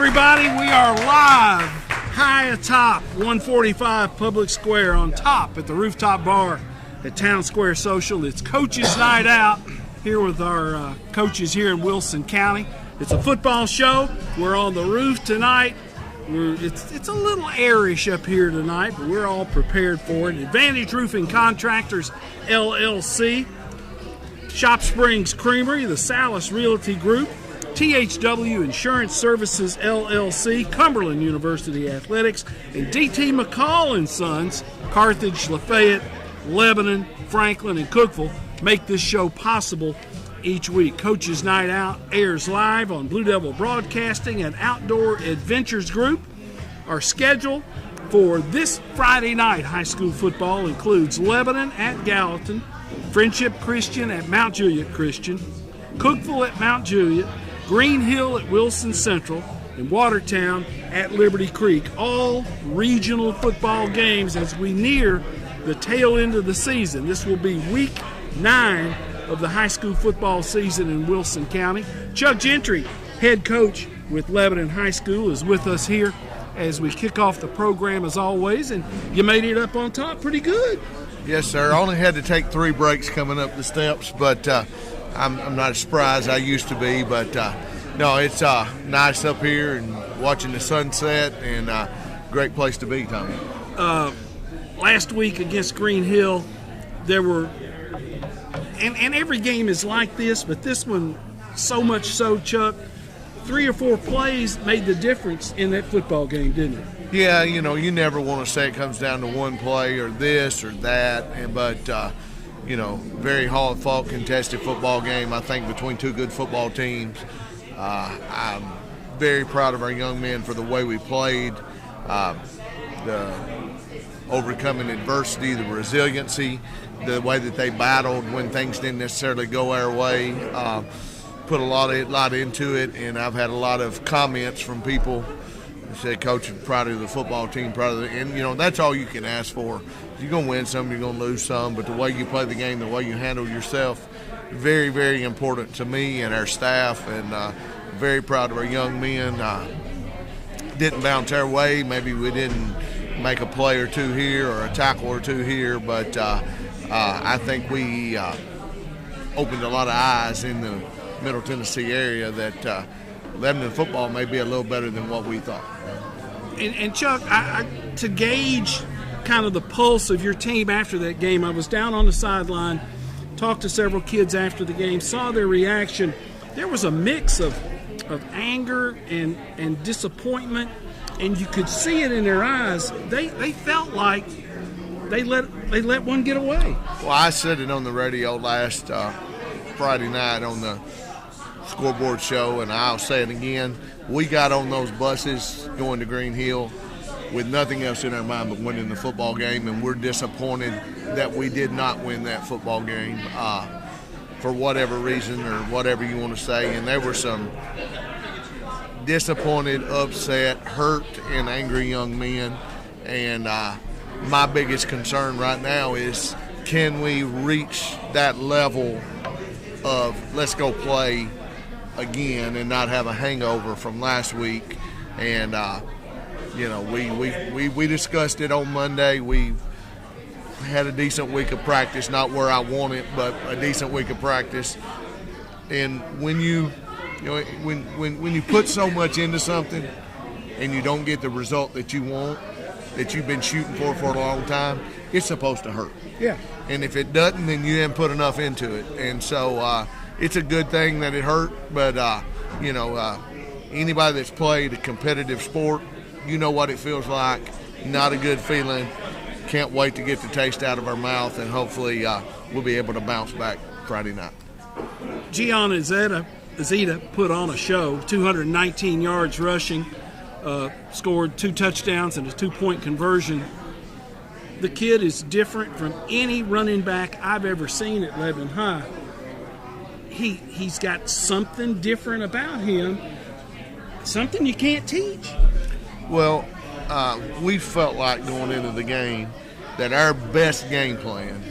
everybody. We are live high atop 145 Public Square on top at the Rooftop Bar at Town Square Social. It's Coaches Night Out here with our coaches here in Wilson County. It's a football show. We're on the roof tonight. It's a little airish up here tonight, but we're all prepared for it. Advantage Roofing Contractors, LLC, Shop Springs Creamery, the Salas Realty Group, THW Insurance Services, LLC, Cumberland University Athletics, and DT McCall and Sons, Carthage, Lafayette, Lebanon, Franklin, and Cookeville make this show possible each week. Coaches Night Out airs live on Blue Devil Broadcasting and Outdoor Adventures Group. Our schedule for this Friday night high school football includes Lebanon at Gallatin, Friendship Christian at Mount Juliet Christian, Cookeville at Mount Juliet, Green Hill at Wilson Central, and Watertown at Liberty Creek. All regional football games as we near the tail end of the season. This will be week 9 of the high school football season in Wilson County. Chuck Gentry, head coach with Lebanon High School, is with us here as we kick off the program as always, and you made it up on top pretty good. Yes, sir. I only had to take 3 breaks coming up the steps, but I'm not as surprised I used to be. But no, it's nice up here and watching the sunset, and great place to be, Tommy. Last week against Green Hill, there were and every game is like this, but this one so much so, Chuck, 3 or 4 plays made the difference in that football game, didn't it? Yeah, you never want to say it comes down to one play or this or that, but very hard-fought, contested football game, I think, between 2 good football teams. I'm very proud of our young men for the way we played, the overcoming adversity, the resiliency, the way that they battled when things didn't necessarily go our way. Put a lot into it, and I've had a lot of comments from people who said, Coach, I'm proud of the football team, and that's all you can ask for. You're going to win some, you're going to lose some, but the way you play the game, the way you handle yourself, very, very important to me and our staff, and very proud of our young men. Didn't bounce our way. Maybe we didn't make a play or 2 here or a tackle or 2 here, but I think we opened a lot of eyes in the Middle Tennessee area that Lebanon football may be a little better than what we thought. And Chuck, to gauge kind of the pulse of your team after that game, I was down on the sideline, talked to several kids after the game, saw their reaction. There was a mix of anger and disappointment, and you could see it in their eyes. They felt like they let one get away. Well, I said it on the radio last Friday night on the scoreboard show, and I'll say it again. We got on those buses going to Green Hill with nothing else in our mind but winning the football game, and we're disappointed that we did not win that football game for whatever reason or whatever you want to say. And there were some disappointed, upset, hurt, and angry young men, and my biggest concern right now is, can we reach that level of let's go play again and not have a hangover from last week? And we discussed it on Monday. We had a decent week of practice, not where I want it, but a decent week of practice. And when when you put so much into something and you don't get the result that you want, that you've been shooting for a long time, it's supposed to hurt. Yeah. And if it doesn't, then you haven't put enough into it. And so it's a good thing that it hurt, but anybody that's played a competitive sport, you know what it feels like. Not a good feeling. Can't wait to get the taste out of our mouth, and hopefully we'll be able to bounce back Friday night. Gian Azita put on a show, 219 yards rushing, scored 2 touchdowns and a 2-point conversion. The kid is different from any running back I've ever seen at Lebanon High. He's got something different about him, something you can't teach. Well, we felt like going into the game that our best game plan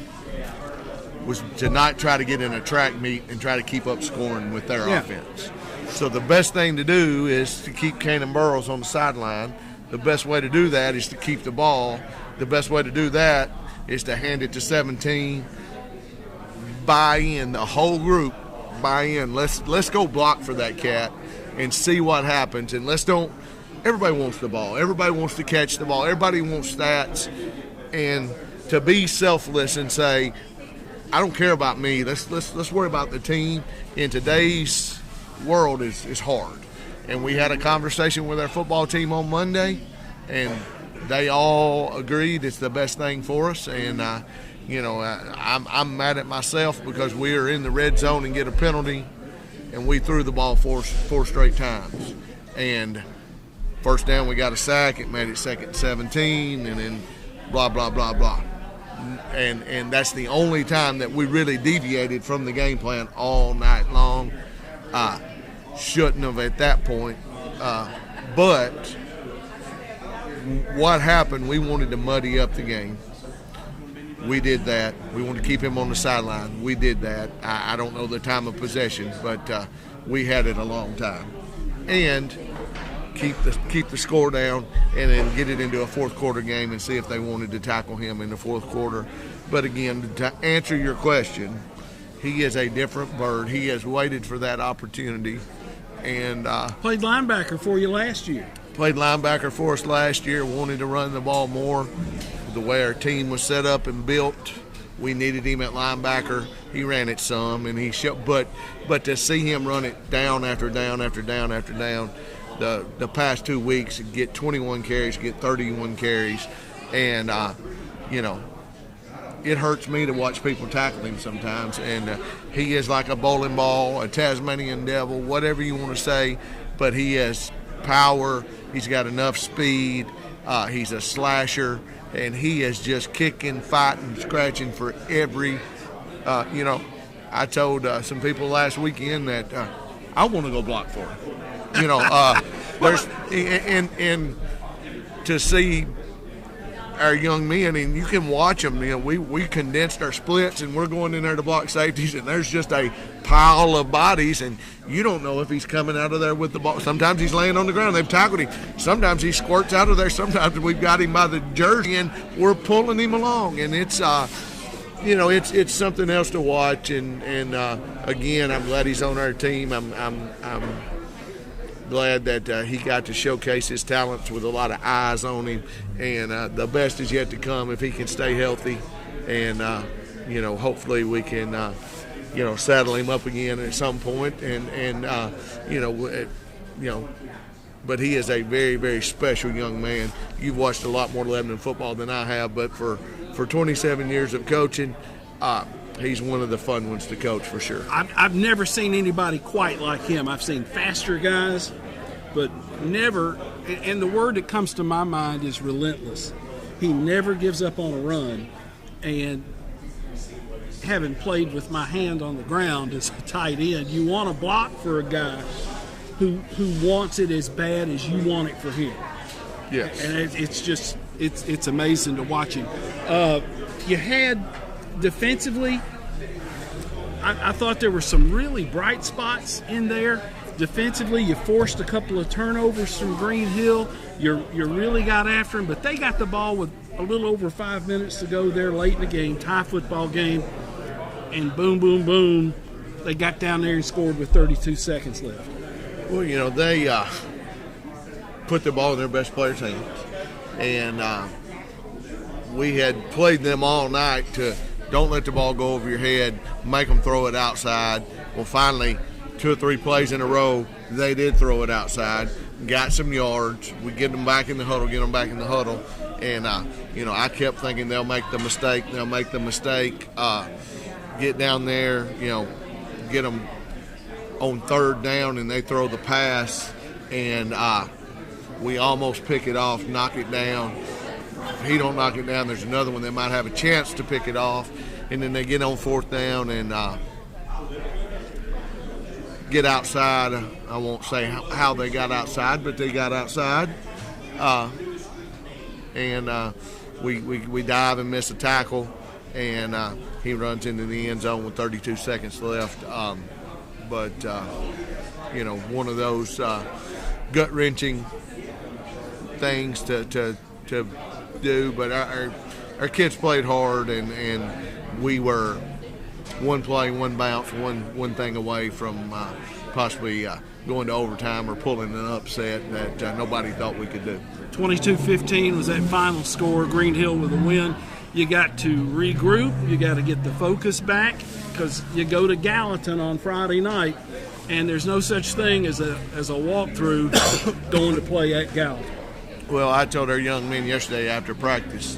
was to not try to get in a track meet and try to keep up scoring with their offense. So the best thing to do is to keep Cannon Burrows on the sideline. The best way to do that is to keep the ball. The best way to do that is to hand it to 17, buy in, the whole group, buy in. Let's go block for that cat and see what happens. And everybody wants the ball. Everybody wants to catch the ball. Everybody wants stats. And to be selfless and say, I don't care about me. Let's worry about the team. In today's world is hard. And we had a conversation with our football team on Monday, and they all agreed it's the best thing for us. And I'm mad at myself because we are in the red zone and get a penalty, and we threw the ball four straight times. And first down, we got a sack. It made it 2nd and 17, and then blah, blah, blah, blah. And that's the only time that we really deviated from the game plan all night long. Shouldn't have at that point. But what happened, we wanted to muddy up the game. We did that. We wanted to keep him on the sideline. We did that. I don't know the time of possession, but we had it a long time. And keep the score down, and then get it into a fourth quarter game and see if they wanted to tackle him in the fourth quarter. But again, to answer your question, he is a different bird. He has waited for that opportunity. And played linebacker for you last year. Played linebacker for us last year, wanted to run the ball more. The way our team was set up and built, we needed him at linebacker. He ran it some, and but to see him run it down after down after down after down, the past 2 weeks, get 21 carries, get 31 carries, and it hurts me to watch people tackle him sometimes. And he is like a bowling ball, a Tasmanian devil, whatever you want to say, but he has power. He's got enough speed. He's a slasher, and he is just kicking, fighting, scratching for every. I told some people last weekend that I want to go block for him. There's and to see our young men, and you can watch them. We condensed our splits, and we're going in there to block safeties, and there's just a pile of bodies, and you don't know if he's coming out of there with the ball. Sometimes he's laying on the ground. They've tackled him. Sometimes he squirts out of there. Sometimes we've got him by the jersey, and we're pulling him along, and it's it's something else to watch. And again, I'm glad he's on our team. I'm glad that he got to showcase his talents with a lot of eyes on him, and the best is yet to come if he can stay healthy, and hopefully we can saddle him up again at some point, but he is a very, very special young man. You've watched a lot more Lebanon football than I have, but for 27 years of coaching, he's one of the fun ones to coach for sure. I've never seen anybody quite like him. I've seen faster guys, but never, and the word that comes to my mind is relentless. He never gives up on a run, and having played with my hand on the ground as a tight end, you want to block for a guy who wants it as bad as you want it for him. Yes. And it's amazing to watch him. You had defensively, I thought there were some really bright spots in there. Defensively, you forced a couple of turnovers from Green Hill. You really got after him, but they got the ball with a little over 5 minutes to go there late in the game, tie football game, and boom, boom, boom, they got down there and scored with 32 seconds left. Well, they put the ball in their best player's hands, and we had played them all night to don't let the ball go over your head, make them throw it outside. Well, finally, 2 or 3 plays in a row, they did throw it outside, got some yards. We get them back in the huddle, and I kept thinking they'll make the mistake, get down there, get them on 3rd down, and they throw the pass, and we almost pick it off, knock it down. If he don't knock it down, there's another one that might have a chance to pick it off, and then they get on 4th down and get outside. I won't say how they got outside, but they got outside, and we dive and miss a tackle, and he runs into the end zone with 32 seconds left. But one of those gut-wrenching things to do. But our kids played hard, and we were one play, one bounce, one thing away from possibly going to overtime or pulling an upset that nobody thought we could do. 22-15 was that final score. Green Hill with a win. You got to regroup. You got to get the focus back because you go to Gallatin on Friday night, and there's no such thing as a walkthrough going to play at Gallatin. Well, I told our young men yesterday after practice,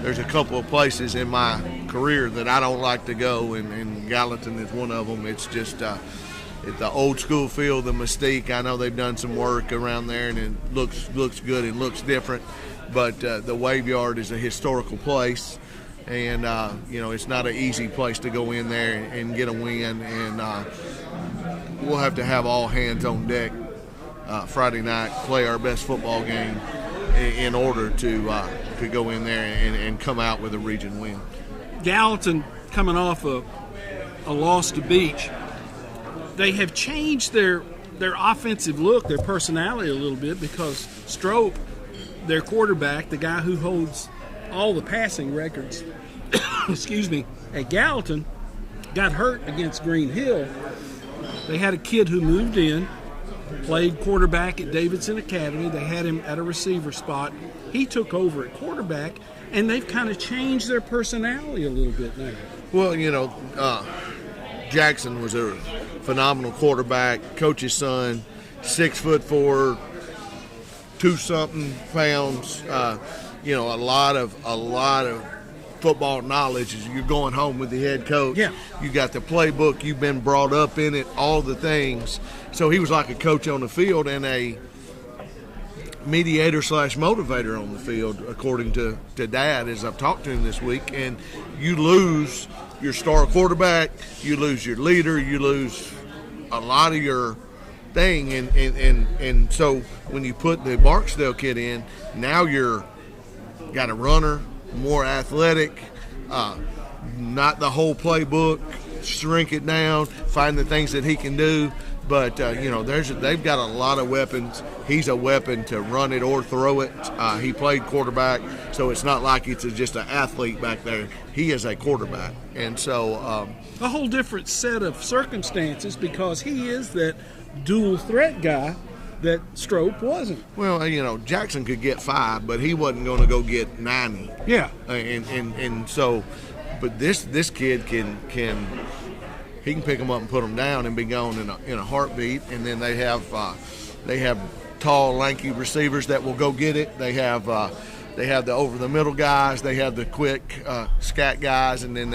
there's a couple of places in my career that I don't like to go, and Gallatin is one of them. It's just it's the old school field, the Mystique. I know they've done some work around there, and it looks good and looks different. But the Wave Yard is a historical place, and it's not an easy place to go in there and get a win. And we'll have to have all hands on deck Friday night, play our best football game in order to go in there and come out with a region win. Gallatin coming off a loss to Beach, they have changed their offensive look, their personality a little bit because Strope, their quarterback, the guy who holds all the passing records, excuse me, at Gallatin, got hurt against Green Hill. They had a kid who moved in, played quarterback at Davidson Academy. They had him at a receiver spot. He took over at quarterback, and they've kind of changed their personality a little bit now. Well, Jackson was a phenomenal quarterback, coach's son, 6'4", 2-something pounds. A lot of football knowledge as you're going home with the head coach. Yeah. You got the playbook. You've been brought up in it, all the things. So he was like a coach on the field and a mediator / motivator on the field, according to Dad, as I've talked to him this week. And you lose your star quarterback, you lose your leader, you lose a lot of your thing. And so when you put the Barksdale kid in, now you're got a runner, more athletic, not the whole playbook, shrink it down, find the things that he can do. But, they've got a lot of weapons. He's a weapon to run it or throw it. He played quarterback, so it's not like it's just an athlete back there. He is a quarterback. And so a whole different set of circumstances because he is that dual threat guy that Strope wasn't. Well, Jackson could get 5, but he wasn't going to go get 90. Yeah. And so, but this kid can he can pick them up and put them down and be gone in a heartbeat. And then they have tall, lanky receivers that will go get it. They have the over the middle guys. They have the quick scat guys, and then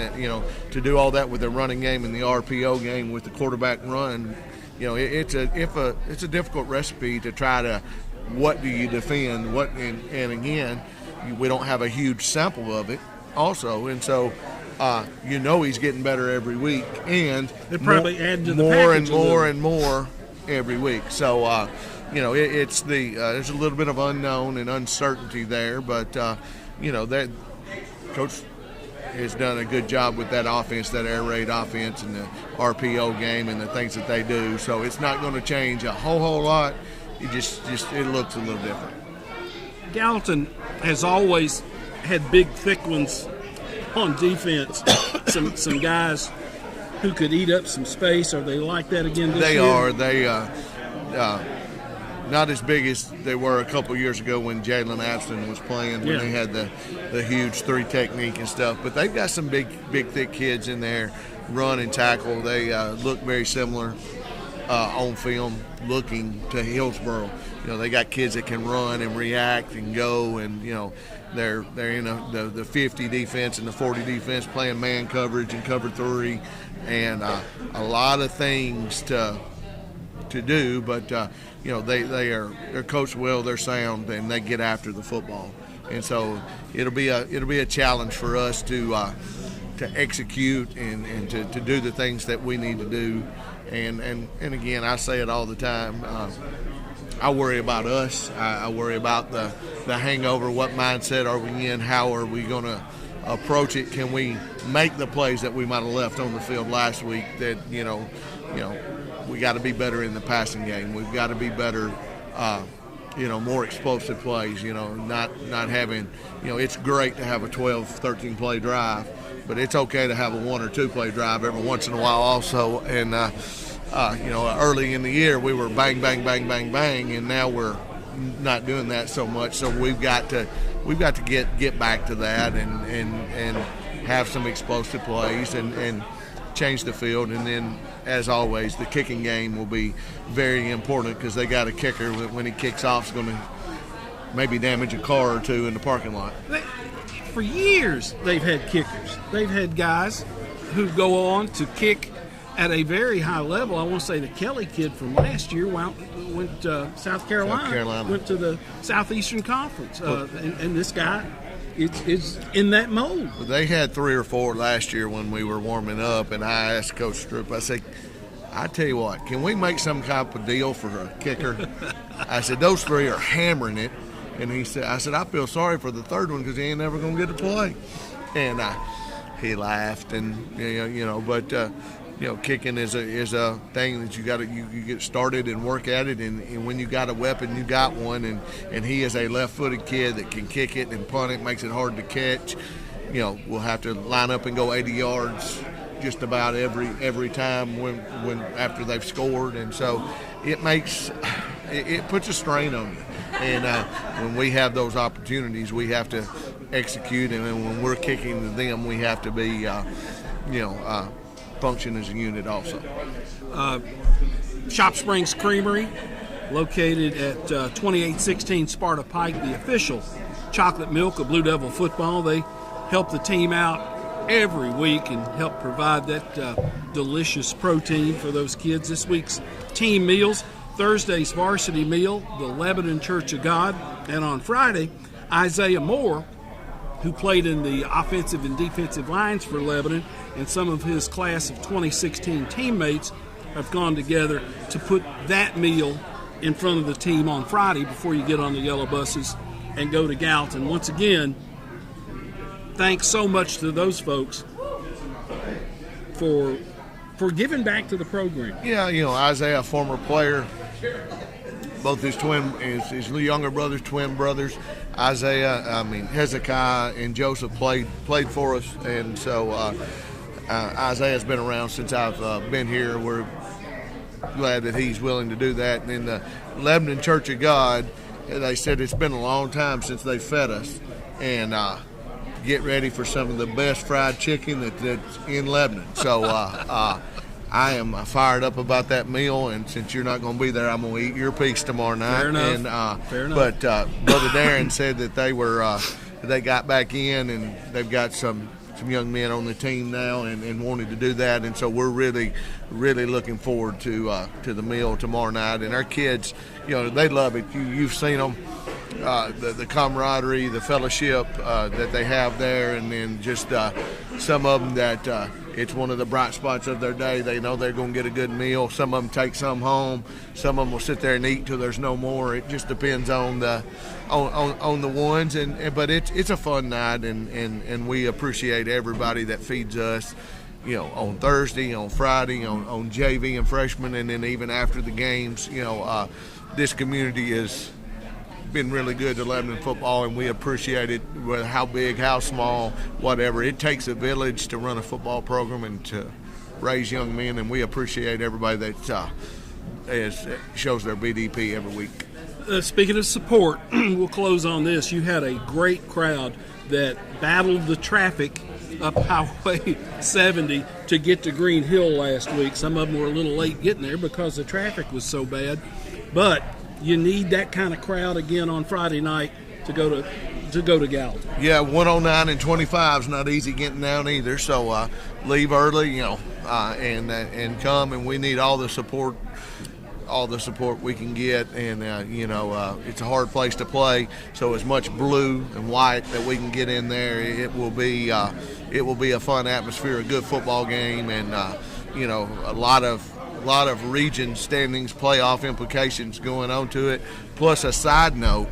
to do all that with the running game and the RPO game with the quarterback run. It's a difficult recipe to try to what do you defend and again we don't have a huge sample of it also, and so. He's getting better every week, and they probably add to the more and more and more every week. So, it's there's a little bit of unknown and uncertainty there, but that coach has done a good job with that offense, that air raid offense, and the RPO game, and the things that they do. So it's not going to change a whole lot. It just it looks a little different. Gallatin has always had big, thick ones on defense, some guys who could eat up some space. Are they like that again this year? They not as big as they were a couple years ago when Jalen Abston was playing, when they had the huge 3 technique and stuff. But they've got some big, thick kids in there, run and tackle. They look very similar on film, looking to Hillsboro. They got kids that can run and react and go, and they're in the 50 defense and the 40 defense, playing man coverage and cover 3, and a lot of things to do. But they're coached well, they're sound, and they get after the football. And so it'll be a challenge for us to execute and to do the things that we need to do. And again, I say it all the time. I worry about us. I worry about the hangover. What mindset are we in? How are we going to approach it? Can we make the plays that we might have left on the field last week that we got to be better in the passing game. We've got to be better, more explosive plays, not having, it's great to have a 12, 13 play drive, but it's okay to have a 1 or 2 play drive every once in a while also. And, early in the year we were bang, bang, bang, bang, bang, and now we're not doing that so much. So we've got to get back to that and have some explosive plays and change the field. And then, as always, the kicking game will be very important because they got a kicker that when he kicks off is going to maybe damage a car or two in the parking lot. For years, they've had kickers. They've had guys who go on to kick at a very high level. I want to say the Kelly kid from last year went to South Carolina, went to the Southeastern Conference, and this guy is in that mold. They had 3 or 4 last year when we were warming up, and I asked Coach Stroop, I said, I tell you what, can we make some type of deal for a kicker? I said, those 3 are hammering it. And I said, I feel sorry for the third one because he ain't never going to get to play. And he laughed, and kicking is a thing that you get started and work at it, and when you got a weapon, you got one, and he is a left-footed kid that can kick it and punt it, makes it hard to catch. We'll have to line up and go 80 yards just about every time when after they've scored, and so it puts a strain on you. And when we have those opportunities, we have to execute, and when we're kicking them, we have to be, function as a unit also. Shop Springs Creamery, located at 2816 Sparta Pike, the official chocolate milk of Blue Devil football. They help the team out every week and help provide that delicious protein for those kids. This week's team meals: Thursday's varsity meal, the Lebanon Church of God, and on Friday, Isaiah Moore, who played in the offensive and defensive lines for Lebanon, and some of his class of 2016 teammates have gone together to put that meal in front of the team on Friday before you get on the yellow buses and go to Gallatin. Once again, thanks so much to those folks for giving back to the program. Yeah, Isaiah, a former player, both his younger brothers, twin brothers. Isaiah, Hezekiah and Joseph played for us, and so Isaiah's been around since I've been here. We're glad that he's willing to do that. And in the Lebanon Church of God, they said it's been a long time since they fed us, and get ready for some of the best fried chicken that's in Lebanon. So I am fired up about that meal, and since you're not going to be there, I'm going to eat your piece tomorrow night. Fair enough. Fair enough. But Brother Darren said that they got back in, and they've got some young men on the team now, and wanted to do that, and so we're really, really looking forward to the meal tomorrow night. And our kids, they love it. You've seen them. The camaraderie, the fellowship that they have there, and then just some of them that it's one of the bright spots of their day. They know they're going to get a good meal. Some of them take some home. Some of them will sit there and eat till there's no more. It just depends on the ones, but it's a fun night, and we appreciate everybody that feeds us. On Thursday, on Friday, on JV and freshmen, and then even after the games. This community has been really good to Lebanon football, and we appreciate it, whether how big, how small, whatever. It takes a village to run a football program and to raise young men, and we appreciate everybody that shows their BDP every week. Speaking of support, we'll close on this. You had a great crowd that battled the traffic up Highway 70 to get to Green Hill last week. Some of them were a little late getting there because the traffic was so bad, but you need that kind of crowd again on Friday night to go to Gallatin. Yeah, 109 and 25 is not easy getting down either. So leave early, and come. And we need all the support we can get. And it's a hard place to play. So as much blue and white that we can get in there, it will be a fun atmosphere, a good football game, and a lot of region standings, playoff implications going on to it. Plus, a side note,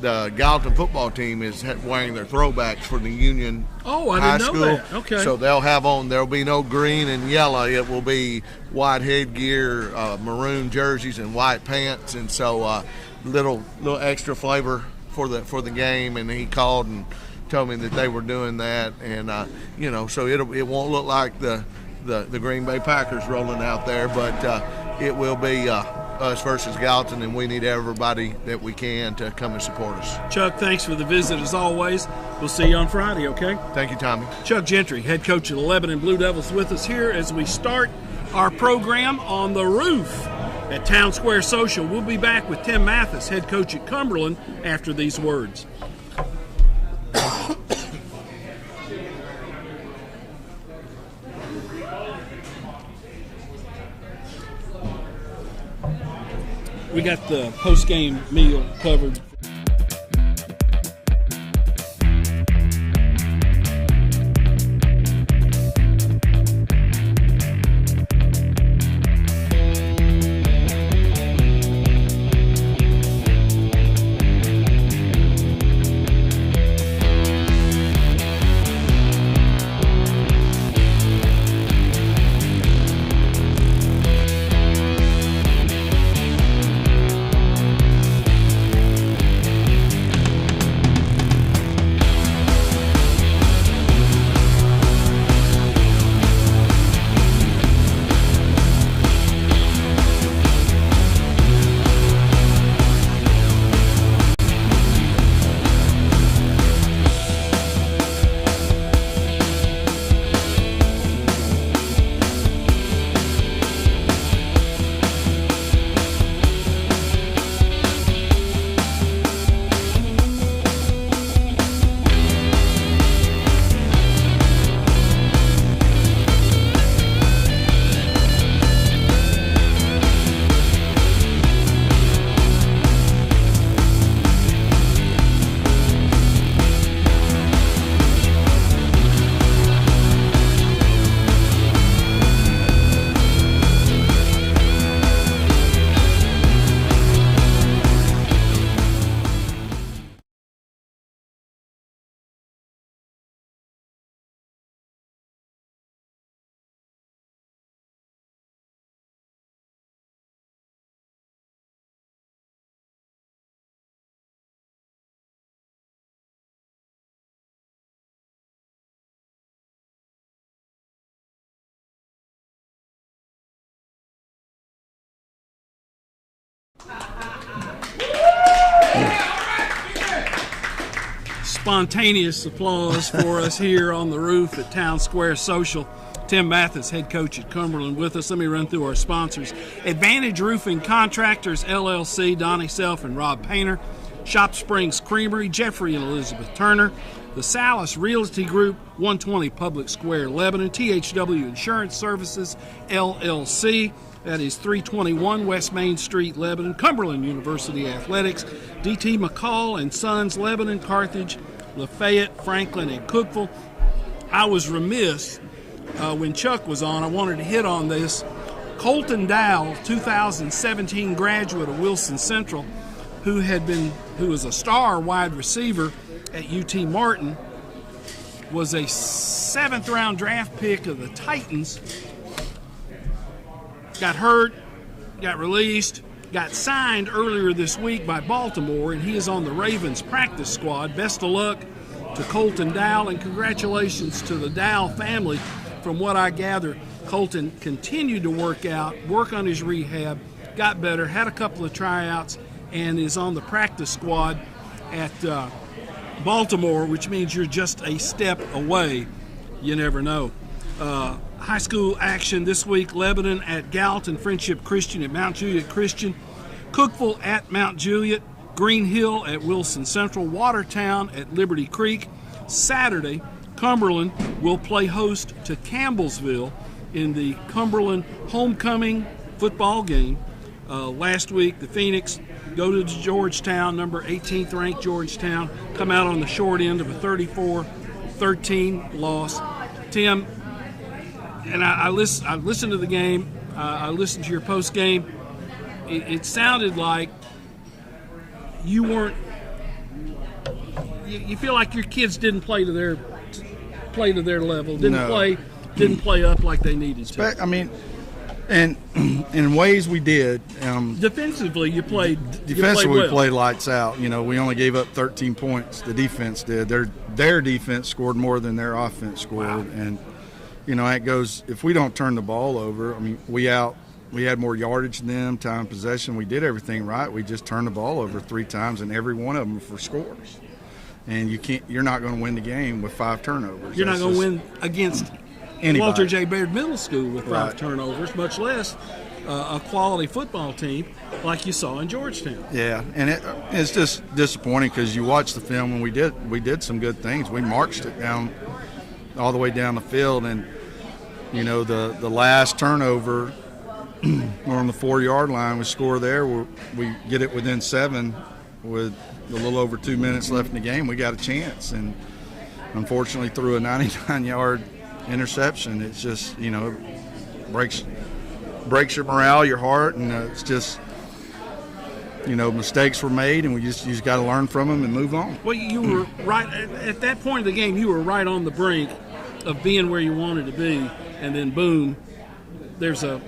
the Gallatin football team is wearing their throwbacks for the Union I didn't know that. Okay. So there'll be no green and yellow. It will be white headgear, maroon jerseys, and white pants. And so little extra flavor for the game. And he called and told me that they were doing that. And so it won't look like the Green Bay Packers rolling out there, but it will be us versus Gallatin, and we need everybody that we can to come and support us. Chuck, thanks for the visit as always. We'll see you on Friday, okay? Thank you, Tommy. Chuck Gentry, head coach of the Lebanon Blue Devils, with us here as we start our program on the roof at Town Square Social. We'll be back with Tim Mathis, head coach at Cumberland, after these words. We got the post-game meal covered. Spontaneous applause for us here on the roof at Town Square Social. Tim Mathis, head coach at Cumberland, with us. Let me run through our sponsors. Advantage Roofing Contractors, LLC, Donnie Self and Rob Painter. Shop Springs Creamery, Jeffrey and Elizabeth Turner. The Salas Realty Group, 120 Public Square, Lebanon. THW Insurance Services, LLC. That is 321 West Main Street, Lebanon. Cumberland University Athletics. DT McCall and Sons, Lebanon, Carthage, Lafayette, Franklin, and Cookeville. I was remiss when Chuck was on. I wanted to hit on this. Colton Dowell, 2017 graduate of Wilson Central, who was a star wide receiver at UT Martin, was a 7th-round draft pick of the Titans. Got hurt, got released, got signed earlier this week by Baltimore, and he is on the Ravens practice squad. Best of luck to Colton Dowell, and congratulations to the Dowell family. From what I gather, Colton continued to work on his rehab, got better, had a couple of tryouts, and is on the practice squad at Baltimore, which means you're just a step away. You never know. High school action this week: Lebanon at Gallatin, Friendship Christian at Mount Juliet Christian, Cookeville at Mount Juliet, Green Hill at Wilson Central, Watertown at Liberty Creek. Saturday, Cumberland will play host to Campbellsville in the Cumberland homecoming football game. Last week, the Phoenix go to Georgetown, number 18th ranked Georgetown, come out on the short end of a 34-13 loss. Tim, and I listened to the game. I listened to your post game. It sounded like you weren't you feel like your kids didn't play to their level, didn't play up like they needed to. I mean, and in ways we did. Defensively, you played. Defensively, well. we played lights out. We only gave up 13 points. The defense did. Their defense scored more than their offense scored, Wow. and it goes. If we don't turn the ball over, I mean, we had more yardage than them, time possession. We did everything right. We just turned the ball over 3 times, and every one of them for scores. And you're not going to win the game with 5 turnovers. You're not going to win against anybody. Walter J. Baird Middle School with 5 Right. turnovers, much less a quality football team like you saw in Georgetown. Yeah, and it's just disappointing because you watch the film and we did some good things. We marched it down all the way down the field, and the last turnover, we're on the 4-yard line. We score there. We get it within 7 with a little over 2 minutes left in the game. We got a chance, and unfortunately threw a 99-yard interception. It's just it breaks your morale, your heart, and it's just mistakes were made, and you just got to learn from them and move on. Well, you were right at that point of the game. You were right on the brink of being where you wanted to be, and then boom, there's a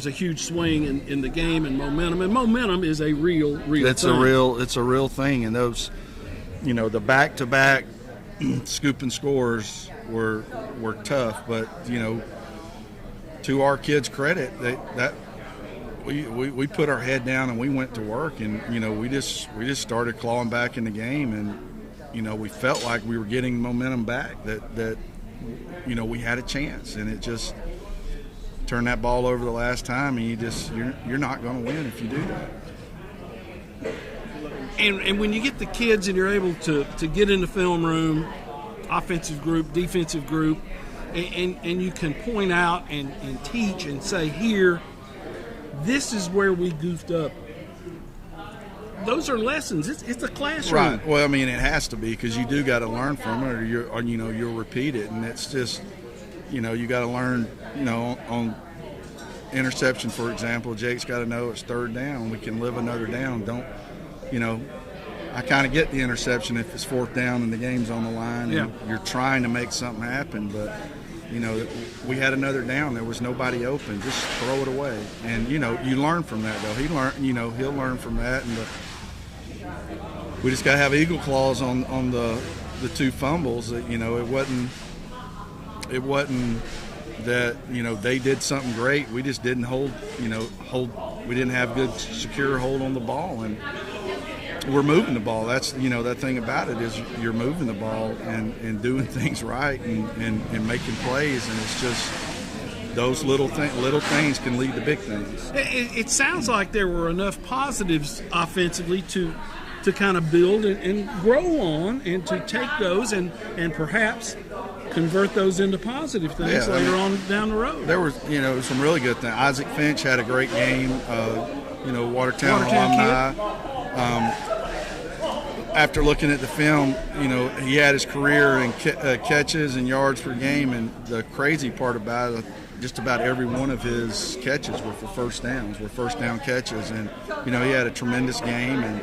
huge swing in the game and momentum. And momentum is a real It's thing. It's a real thing, and those the back-to-back scooping scores were tough, but to our kids' credit, we put our head down and we went to work, and we just started clawing back in the game, and we felt like we were getting momentum back, that we had a chance, and it just turn that ball over the last time, and you're not going to win if you do that. And when you get the kids and you're able to get in the film room, offensive group, defensive group, and you can point out and teach and say, here, this is where we goofed up. Those are lessons. It's a classroom. Right. Well, I mean, it has to be, because you do got to learn from it, or you'll repeat it, and it's just you got to learn. On interception, for example, Jake's got to know it's 3rd down. We can live another down. I kind of get the interception if it's 4th down and the game's on the line, and you're trying to make something happen, but we had another down. There was nobody open. Just throw it away, and you learn from that. Though he'll learn from that, and we just got to have eagle claws on the 2 fumbles. That it wasn't that they did something great. We just didn't hold. We didn't have good secure hold on the ball, and we're moving the ball. That's that thing about it is you're moving the ball and doing things right and making plays, and it's just those little things can lead to big things. It sounds like there were enough positives offensively to kind of build and grow on, and to take those and perhaps convert those into positive things later on down the road. There was some really good things. Isaac Finch had a great game. Watertown alumni. After looking at the film, he had his career in catches and yards per game, and the crazy part about it, just about every one of his catches were for first downs, were first down catches, and he had a tremendous game. And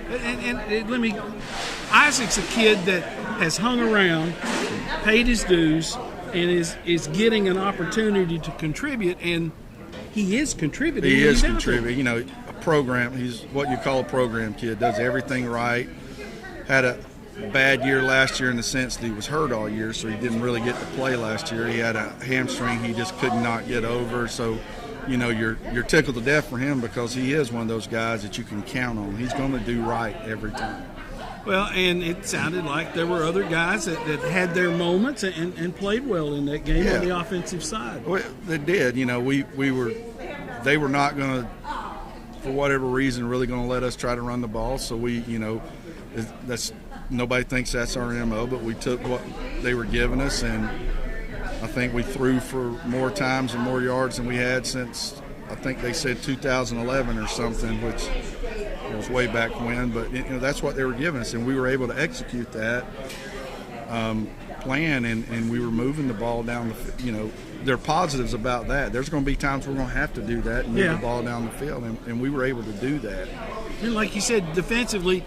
Isaac's a kid that has hung around, paid his dues, and is getting an opportunity to contribute, and he is contributing. He is contributing. A program. He's what you call a program kid. Does everything right. Had a bad year last year in the sense that he was hurt all year, so he didn't really get to play last year. He had a hamstring he just could not get over. So, you're tickled to death for him, because he is one of those guys that you can count on. He's going to do right every time. Well, and it sounded like there were other guys that had their moments and played well in that game on the offensive side. Well, they did. They were not going to, for whatever reason, really going to let us try to run the ball. So that's nobody thinks that's our MO, but we took what they were giving us, and I think we threw for more times and more yards than we had since, I think they said 2011 or something, which was way back when. But that's what they were giving us, and we were able to execute that plan, and we were moving the ball down the. There are positives about that. There's going to be times we're going to have to do that and move the ball down the field, and we were able to do that. And like you said, defensively,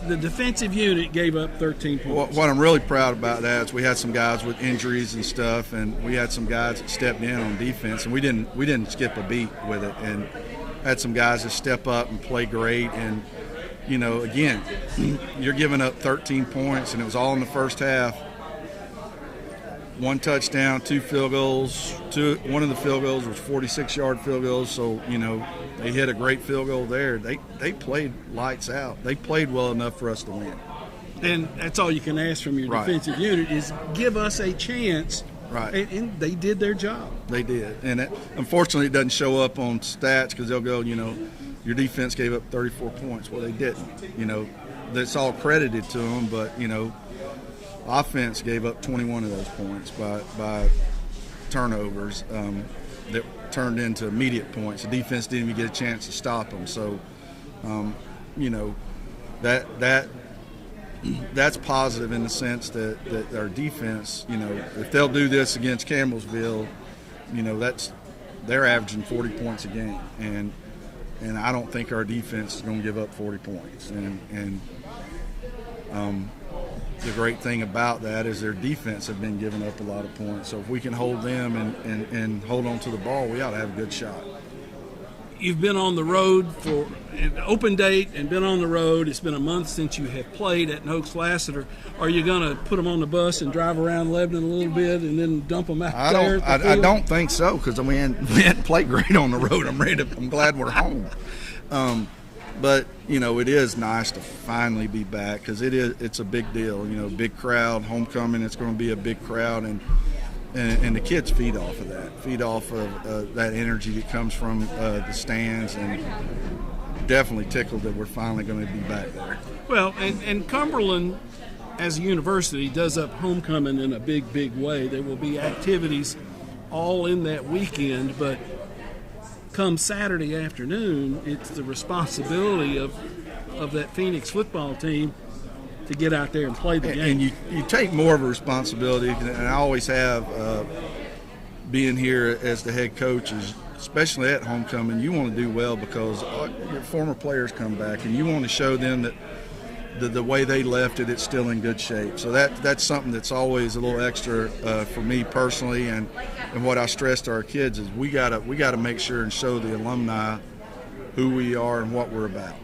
the defensive unit gave up 13 points. What I'm really proud about that is we had some guys with injuries and stuff, and we had some guys that stepped in on defense, and we didn't skip a beat with it, and had some guys that step up and play great. And again, you're giving up 13 points, and it was all in the first half. 1 touchdown, 2 field goals. One of the field goals was 46-yard field goals, so they hit a great field goal there. They played lights out. They played well enough for us to win. And that's all you can ask from your Right. defensive unit is give us a chance. Right. And they did their job. They did, and unfortunately, it doesn't show up on stats because they'll go, your defense gave up 34 points. Well, they didn't. That's all credited to them, but offense gave up 21 of those points by turnovers that turned into immediate points. The defense didn't even get a chance to stop them. So, that's positive in the sense that our defense, if they'll do this against Campbellsville, they're averaging 40 points a game, and I don't think our defense is going to give up 40 points. And the great thing about that is their defense have been giving up a lot of points. So if we can hold them and hold on to the ball, we ought to have a good shot. You've been on the road for an open date and been on the road. It's been a month since you have played at Noakes Lassiter. Are you going to put them on the bus and drive around Lebanon a little bit and then dump them out there? I don't think so because we hadn't played great on the road. I'm glad we're home. But it is nice to finally be back because it's a big deal. Big crowd, homecoming. It's going to be a big crowd, and the kids feed off of that energy that comes from the stands, and definitely tickled that we're finally going to be back there. Well, and Cumberland, as a university, does up homecoming in a big, big way. There will be activities all in that weekend, but come Saturday afternoon, it's the responsibility of that Phoenix football team to get out there and play the game. And you take more of a responsibility, and I always have being here as the head coach, especially at homecoming, you want to do well because your former players come back, and you want to show them that the way they left it, it's still in good shape. So that's something that's always a little extra for me personally, and what I stress to our kids is we gotta make sure and show the alumni who we are and what we're about.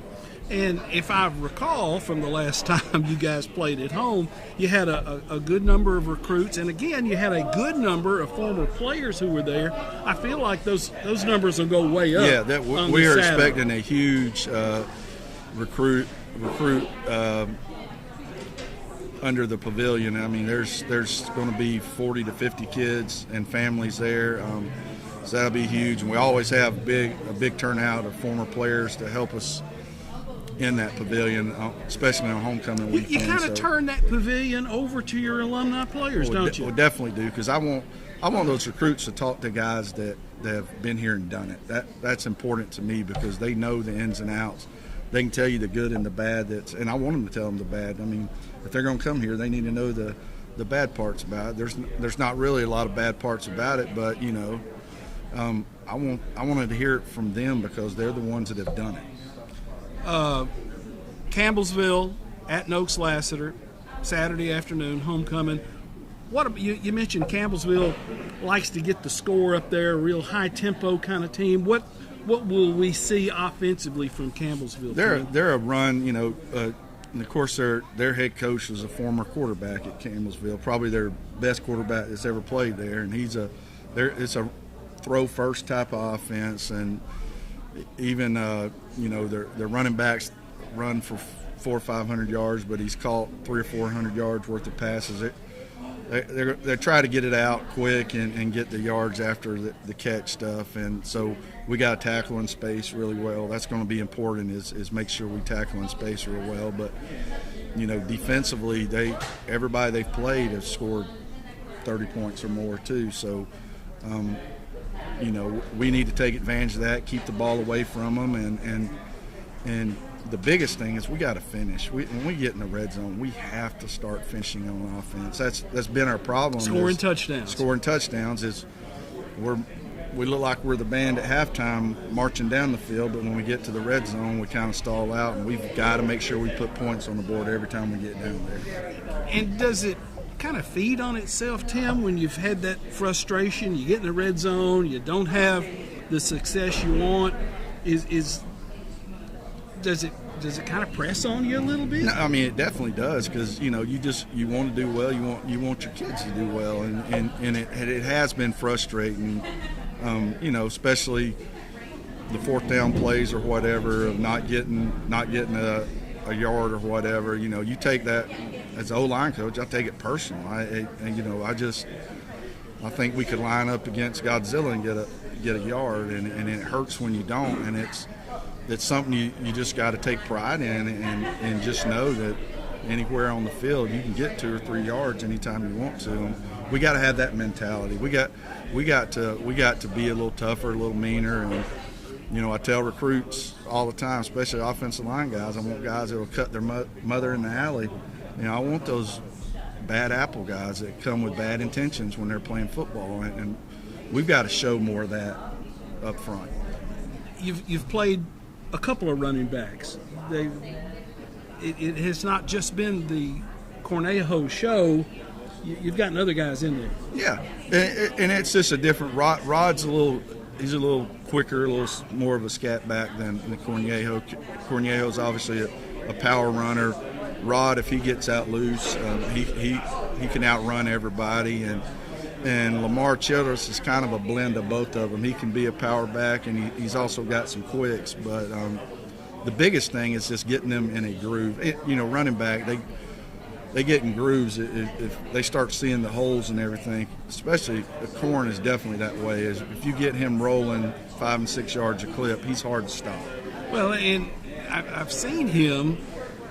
And if I recall from the last time you guys played at home, you had a good number of recruits, and again, you had a good number of former players who were there. I feel like those numbers will go way up. Yeah, we are expecting a huge recruit under the pavilion. I mean, there's going to be 40 to 50 kids and families there, so that'll be huge. And we always have a big turnout of former players to help us in that pavilion, especially on homecoming weekend. You kind of turn that pavilion over to your alumni players, don't you? We definitely do, because I want those recruits to talk to guys that have been here and done it. That's important to me because they know the ins and outs. They can tell you the good and the bad. And I want them to tell them the bad. I mean, if they're going to come here, they need to know the bad parts about it. There's not really a lot of bad parts about it, but I wanted to hear it from them because they're the ones that have done it. Campbellsville at Noakes Lassiter, Saturday afternoon, homecoming. What you mentioned Campbellsville likes to get the score up there, a real high tempo kind of team. What will we see offensively from Campbellsville? They're a run, and of course their head coach was a former quarterback at Campbellsville, probably their best quarterback that's ever played there, and it's a throw first type of offense, and even their running backs run for 400 or 500 yards, but he's caught 300 or 400 yards worth of passes. They try to get it out quick and get the yards after the catch stuff, and so we got to tackle in space really well. That's going to be important is make sure we tackle in space real well. But defensively, everybody they've played has scored 30 points or more too. So we need to take advantage of that, keep the ball away from them, and the biggest thing is we got to finish. When we get in the red zone, we have to start finishing on offense. That's been our problem. Scoring touchdowns. Scoring touchdowns is we're we look like we're the band at halftime marching down the field, but when we get to the red zone, we kind of stall out, and we've got to make sure we put points on the board every time we get down there. And does it kind of feed on itself, Tim, when you've had that frustration, you get in the red zone, you don't have the success you want? Does it kind of press on you a little bit? No, I mean, it definitely does, because you want to do well. You want your kids to do well, and it has been frustrating. Especially the fourth down plays or whatever, of not getting a yard or whatever. You take that as an O-line coach. I take it personal. I think we could line up against Godzilla and get a yard, and it hurts when you don't, and it's something you just got to take pride in, and just know that anywhere on the field you can get 2 or 3 yards anytime you want to. And we got to have that mentality. We got to be a little tougher, a little meaner, and I tell recruits all the time, especially offensive line guys, I want guys that will cut their mother in the alley. I want those bad apple guys that come with bad intentions when they're playing football, and we've got to show more of that up front. You've played a couple of running backs. It has not just been the Cornejo show. You've gotten other guys in there. Yeah, and it's just a different. Rod's he's a little quicker, a little more of a scat back than the Cornejo. Cornejo's obviously a power runner. Rod, if he gets out loose, he can outrun everybody, and Lamar Childress is kind of a blend of both of them. He can be a power back, and he's also got some quicks. But the biggest thing is just getting them in a groove. Running back, they get in grooves if they start seeing the holes and everything. Especially Corn is definitely that way. If you get him rolling 5 and 6 yards a clip, he's hard to stop. Well, and I've seen him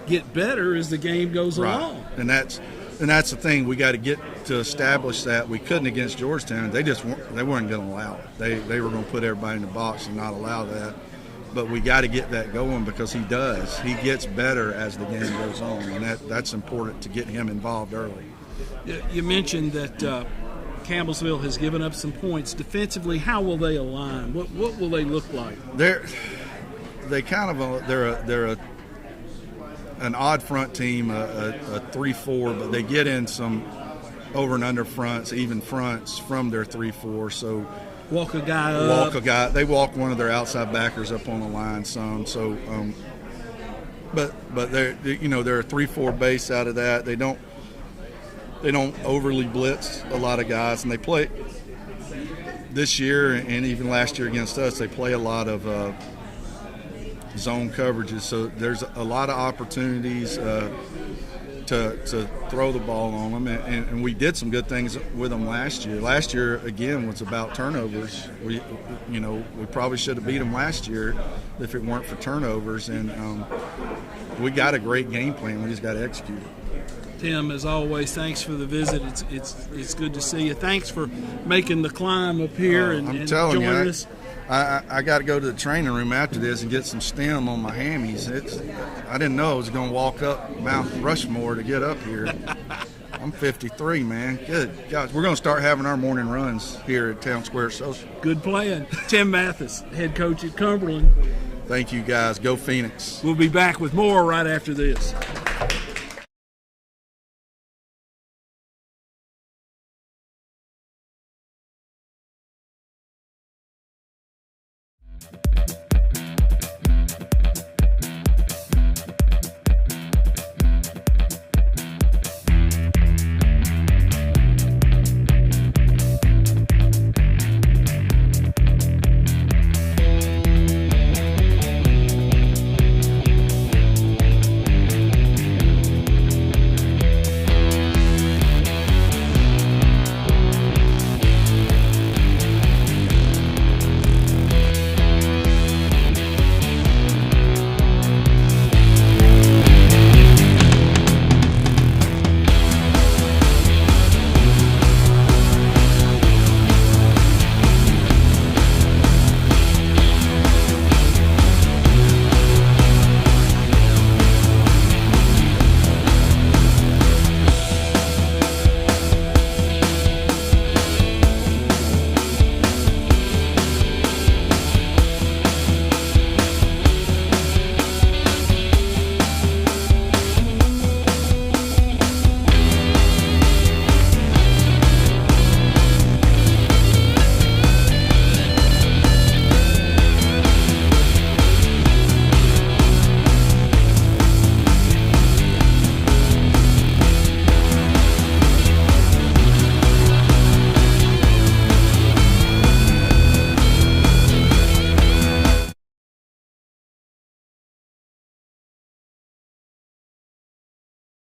get better as the game goes along. And that's the thing. We got to get to establish that. We couldn't against Georgetown. They weren't going to allow it. They were going to put everybody in the box and not allow that. But we got to get that going, because he does. He gets better as the game goes on, and that's important to get him involved early. You mentioned that Campbellsville has given up some points. Defensively, how will they align? What will they look like? They're an odd front team, a 3-4, but they get in some over and under fronts, even fronts from their 3-4. So walk a guy up. They walk one of their outside backers up on the line some. So, but they're a 3-4 base out of that. They don't overly blitz a lot of guys, and they play this year and even last year against us. They play a lot of zone coverages, so there's a lot of opportunities to throw the ball on them, and we did some good things with them last year. Last year again was about turnovers. We probably should have beat them last year if it weren't for turnovers, and we got a great game plan. We just got to execute it. Tim, as always, thanks for the visit. It's good to see you. Thanks for making the climb up here and joining us. I got to go to the training room after this and get some stem on my hammies. I didn't know I was going to walk up Mount Rushmore to get up here. I'm 53, man. Good gosh, we're going to start having our morning runs here at Town Square Social. Good plan. Tim Mathis, head coach at Cumberland. Thank you, guys. Go Phoenix. We'll be back with more right after this.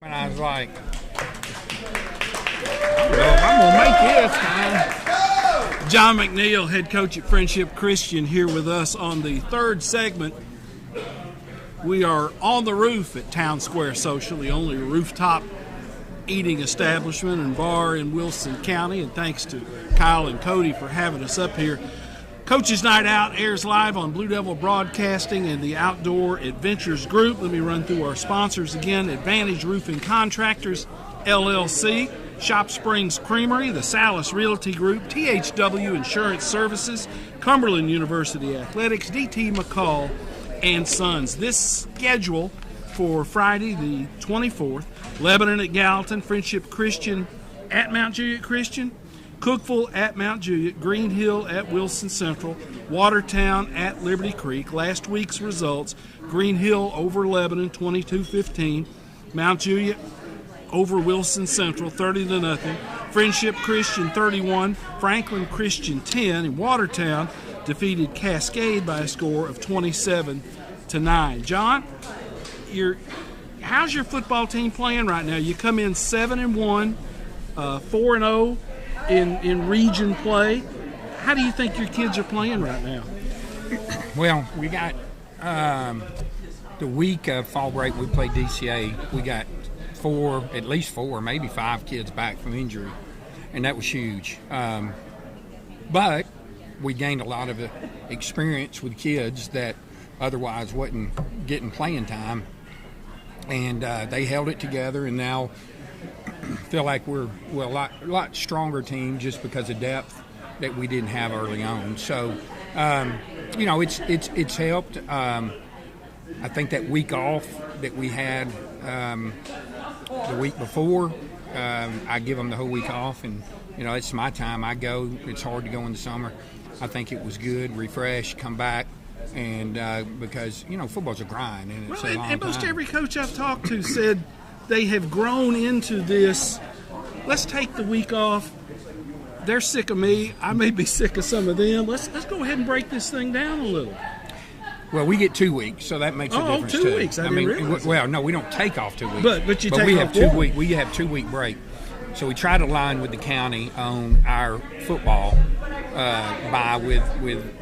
And I was like, well, I'm going to make this time. John McNeil, head coach at Friendship Christian, here with us on the third segment. We are on the roof at Town Square Social, the only rooftop eating establishment and bar in Wilson County, and thanks to Kyle and Cody for having us up here. Coach's Night Out airs live on Blue Devil Broadcasting and the Outdoor Adventures Group. Let me run through our sponsors again. Advantage Roofing Contractors, LLC, Shop Springs Creamery, the Salas Realty Group, THW Insurance Services, Cumberland University Athletics, DT McCall, and Sons. This schedule for Friday the 24th, Lebanon at Gallatin, Friendship Christian at Mount Juliet Christian, Cookville at Mount Juliet, Green Hill at Wilson Central, Watertown at Liberty Creek. Last week's results, Green Hill over Lebanon 22-15, Mount Juliet over Wilson Central 30-0, Friendship Christian 31, Franklin Christian 10, and Watertown defeated Cascade by a score of 27-9. John, how's your football team playing right now? You come in 7-1, 4-0 in region play. How do you think your kids are playing right now? Well, we got the week of fall break we played DCA. We got at least four, maybe five kids back from injury, and that was huge. But we gained a lot of experience with kids that otherwise wasn't getting playing time, and they held it together, and now feel like we're a lot stronger team just because of depth that we didn't have early on. So, it's helped. I think that week off that we had the week before, I give them the whole week off, and it's my time. I go. It's hard to go in the summer. I think it was good, refresh, come back, and because football's a grind, and it's a long time. And most every coach I've talked to said they have grown into this. Let's take the week off. They're sick of me. I may be sick of some of them. Let's go ahead and break this thing down a little. Well, we get 2 weeks, so that makes a difference too. 2 weeks. I didn't realize. Well, no, we don't take off 2 weeks. But we have off 2 weeks. We have 2 week break. So we try to align with the county on our football bye with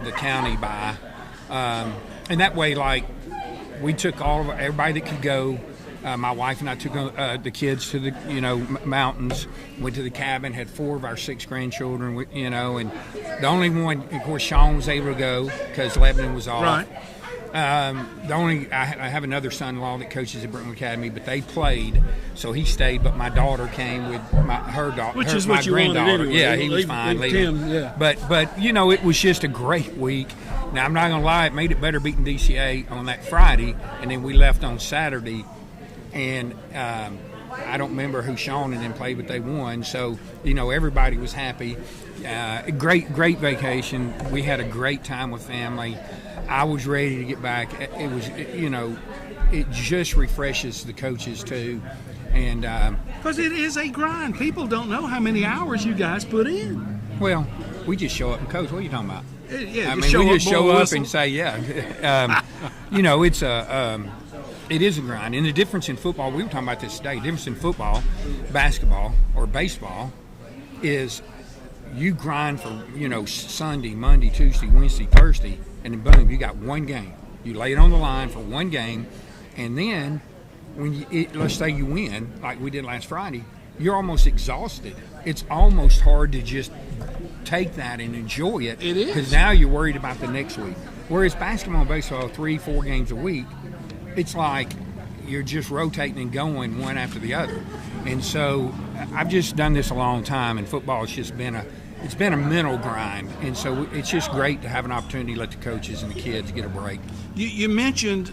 the county bye, and that way, like, we took everybody that could go. My wife and I took the kids to the mountains, went to the cabin, had 4 of our 6 grandchildren, and the only one, of course, Sean was able to go because Lebanon was off. Right. I have another son-in-law that coaches at Brentwood Academy, but they played, so he stayed. But my daughter came with her daughter, which is what you wanted anyway. Yeah, he was fine leaving. Tim, yeah. But it was just a great week. Now I'm not gonna lie, it made it better beating DCA on that Friday, and then we left on Saturday, and I don't remember who Sean and them played, but they won. So everybody was happy. Great vacation. We had a great time with family. I was ready to get back. It was, it just refreshes the coaches too, and because it is a grind. People don't know how many hours you guys put in. Well, we just show up and coach. What are you talking about? Yeah, we just show up and say, yeah. It is a grind, and the difference in football. We were talking about this today. The difference in football, basketball, or baseball is you grind for Sunday, Monday, Tuesday, Wednesday, Thursday. And then boom, you got one game. You lay it on the line for one game, and then when let's say you win, like we did last Friday, you're almost exhausted. It's almost hard to just take that and enjoy it. It is. Because now you're worried about the next week. Whereas basketball and baseball, 3-4 games a week, it's like you're just rotating and going one after the other. And so I've just done this a long time, and football has just been a mental grind, and so it's just great to have an opportunity to let the coaches and the kids get a break. You mentioned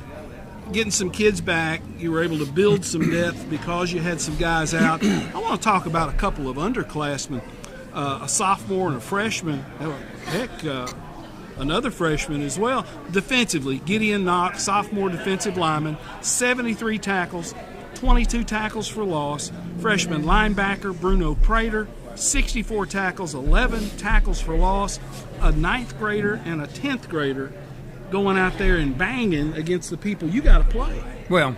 getting some kids back. You were able to build some depth because you had some guys out. I want to talk about a couple of underclassmen, a sophomore and a freshman. Another freshman as well. Defensively, Gideon Knox, sophomore defensive lineman, 73 tackles, 22 tackles for loss. Freshman linebacker Bruno Prater, 64 tackles, 11 tackles for loss. A 9th grader and a 10th grader going out there and banging against the people you got to play. Well,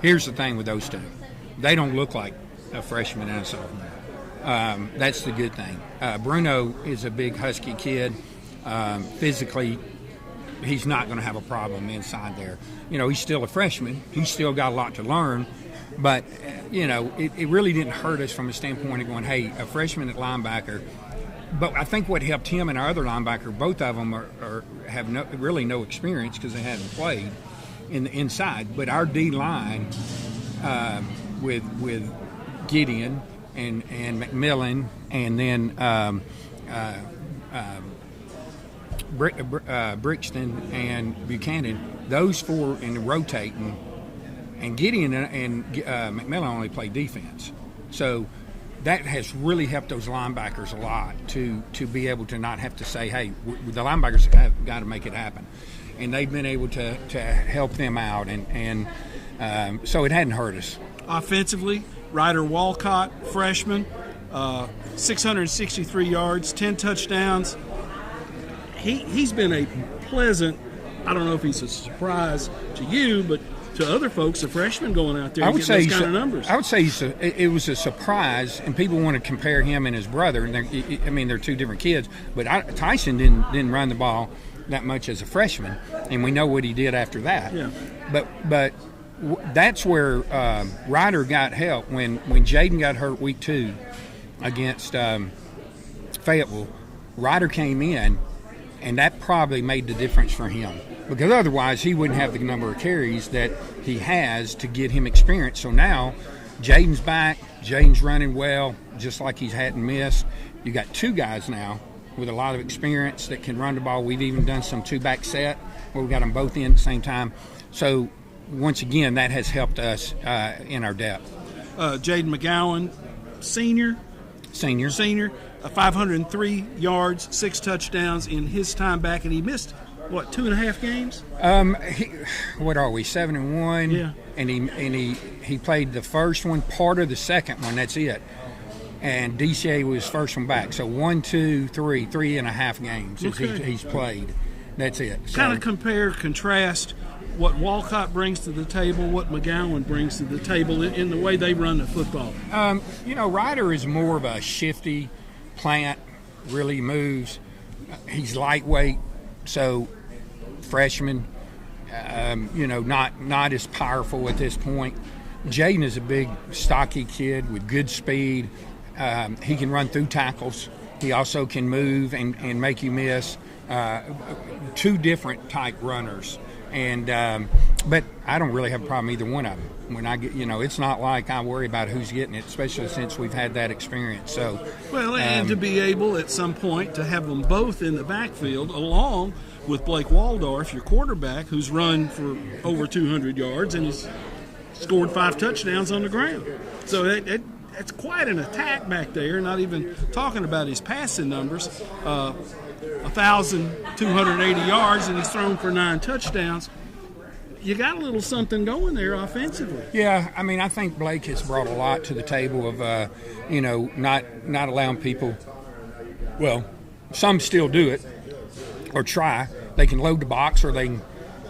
here's the thing with those two. they don't look like a freshman and a sophomore. That's the good thing. Bruno is a big husky kid. Physically, he's not going to have a problem inside there. He's still a freshman. He's still got a lot to learn. But, it really didn't hurt us from a standpoint of going, hey, a freshman at linebacker. But I think what helped him and our other linebacker, both of them have really no experience because they haven't played in the inside. But our D-line with Gideon and McMillan and then Brixton and Buchanan, those four in rotating, and Gideon and McMillan only play defense. So that has really helped those linebackers a lot to be able to not have to say, hey, the linebackers have got to make it happen. And they've been able to help them out, and so it hadn't hurt us. Offensively, Ryder Walcott, freshman, 663 yards, 10 touchdowns. He's been a pleasant, I don't know if he's a surprise to you, but to other folks, a freshman going out there and getting those kind of numbers. I would say it was a surprise, and people want to compare him and his brother. And they're two different kids, but Tyson didn't run the ball that much as a freshman, and we know what he did after that. Yeah. But that's where Ryder got help when Jaden got hurt week 2 against Fayetteville. Ryder came in, and that probably made the difference for him, because otherwise he wouldn't have the number of carries that he has to get him experience. So now Jaden's back. Jaden's running well, just like he hadn't missed. You got two guys now with a lot of experience that can run the ball. We've even done some two-back set where we got them both in at the same time. So once again, that has helped us in our depth. Jaden McGowan, senior, 503 yards, 6 touchdowns in his time back, and he missed, 2.5 games? What are we, 7-1? Yeah. And he played the first one, part of the second one. That's it. And DCA was first one back. So 1, 2, 3, 3.5 games he's played. That's it. So, kind of compare, contrast what Walcott brings to the table, what McGowan brings to the table in the way they run the football. Ryder is more of a shifty plant, really moves. He's lightweight, so freshman, not as powerful at this point. Jaden is a big, stocky kid with good speed. He can run through tackles. He also can move and make you miss. Two different type runners. And but I don't really have a problem either one of them. When I get, it's not like I worry about who's getting it, especially since we've had that experience. So, and to be able at some point to have them both in the backfield, along with Blake Waldorf, your quarterback, who's run for over 200 yards and has scored 5 touchdowns on the ground. So that's quite an attack back there. Not even talking about his passing numbers. 1,280 yards, and he's thrown for 9 touchdowns. You got a little something going there offensively. Yeah, I think Blake has brought a lot to the table of, not allowing people. Well, some still do it or try. They can load the box, or they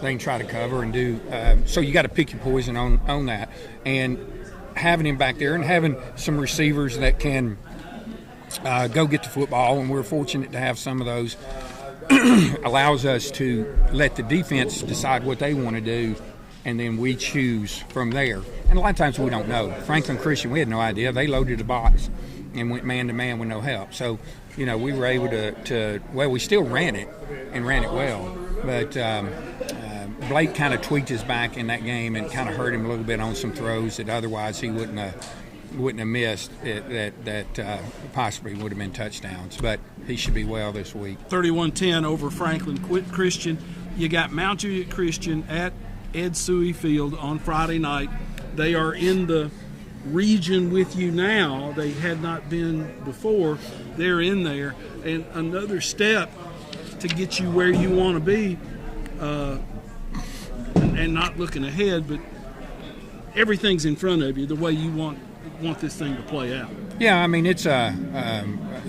can try to cover and do. So you got to pick your poison on that. And having him back there and having some receivers that can go get the football, and we're fortunate to have some of those, allows us to let the defense decide what they want to do, and then we choose from there. And a lot of times we don't know. Franklin Christian, we had no idea. They loaded the box and went man-to-man with no help. So, we were able to we still ran it and ran it well. But Blake kind of tweaked his back in that game and kind of hurt him a little bit on some throws that otherwise he wouldn't have missed that possibly would have been touchdowns. But he should be well this week. 31-10 over Franklin Christian. You got Mount Juliet Christian at Ed Suey Field on Friday night. They are in the region with you now. They had not been before. They're in there. And another step to get you where you want to be, and not looking ahead, but everything's in front of you the way you want this thing to play out. Yeah, it's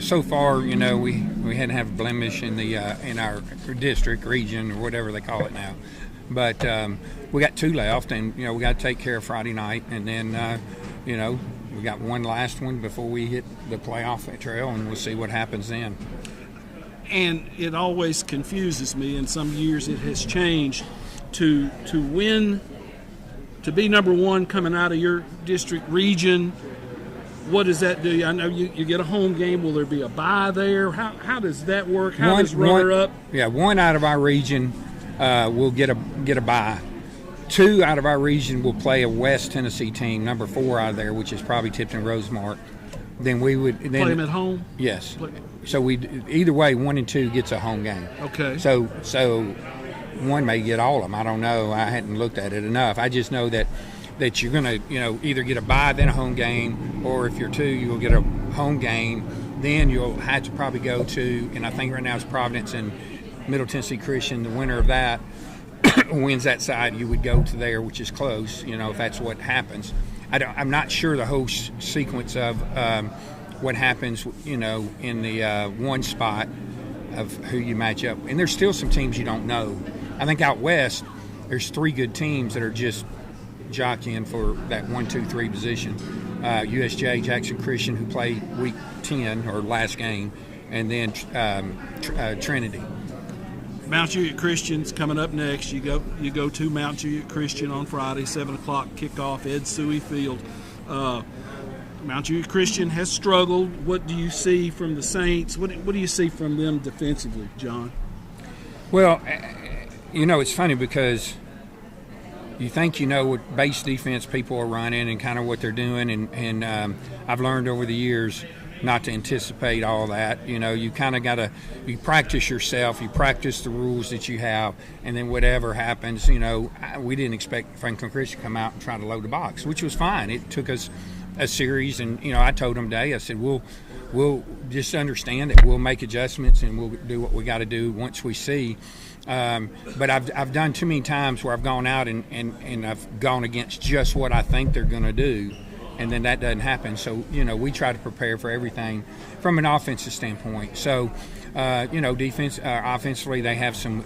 so far, we hadn't have a blemish in the in our district, region, or whatever they call it now. But we got 2 left, and we got to take care of Friday night, and then we got one last one before we hit the playoff trail, and we'll see what happens then. And it always confuses me, and some years it has changed, to win, to be number one coming out of your district region. What does that do? I know you get a home game. Will there be a bye there? How does that work? How does runner-up? Yeah, one out of our region will get a bye. Two out of our region will play a West Tennessee team, number 4 out of there, which is probably Tipton Rosemark. Then we would play them at home. Yes. So we either way, 1 and 2 gets a home game. Okay. So one may get all of them. I don't know. I hadn't looked at it enough. I just know that you're going to either get a bye then a home game, or if you're 2, you'll get a home game. Then you'll have to probably go to, and I think right now it's Providence and Middle Tennessee Christian. The winner of that wins that side. You would go to there, which is close. If that's what happens. I'm not sure the whole sequence of what happens. In the one spot of who you match up, and there's still some teams you don't know. I think out west there's 3 good teams that are just jockeying for that 1, 2, 3 position. USJ, Jackson Christian, who played week 10 or last game, and then Trinity. Mount Juliet Christian's coming up next. You go to Mount Juliet Christian on Friday, 7 o'clock kickoff, Ed Suey Field. Mount Juliet Christian has struggled. What do you see from the Saints? What do you see from them defensively, John? Well, it's funny because you think what base defense people are running and kind of what they're doing, and I've learned over the years not to anticipate all that. You kind of you practice yourself, you practice the rules that you have, and then whatever happens, we didn't expect Franklin Christian to come out and try to load the box, which was fine. It took us a series, and I told them today, I said we'll just understand that we'll make adjustments and we'll do what we got to do once we see. But I've done too many times where I've gone out and I've gone against just what I think they're going to do, and then that doesn't happen. So we try to prepare for everything from an offensive standpoint. So defense, offensively, they have some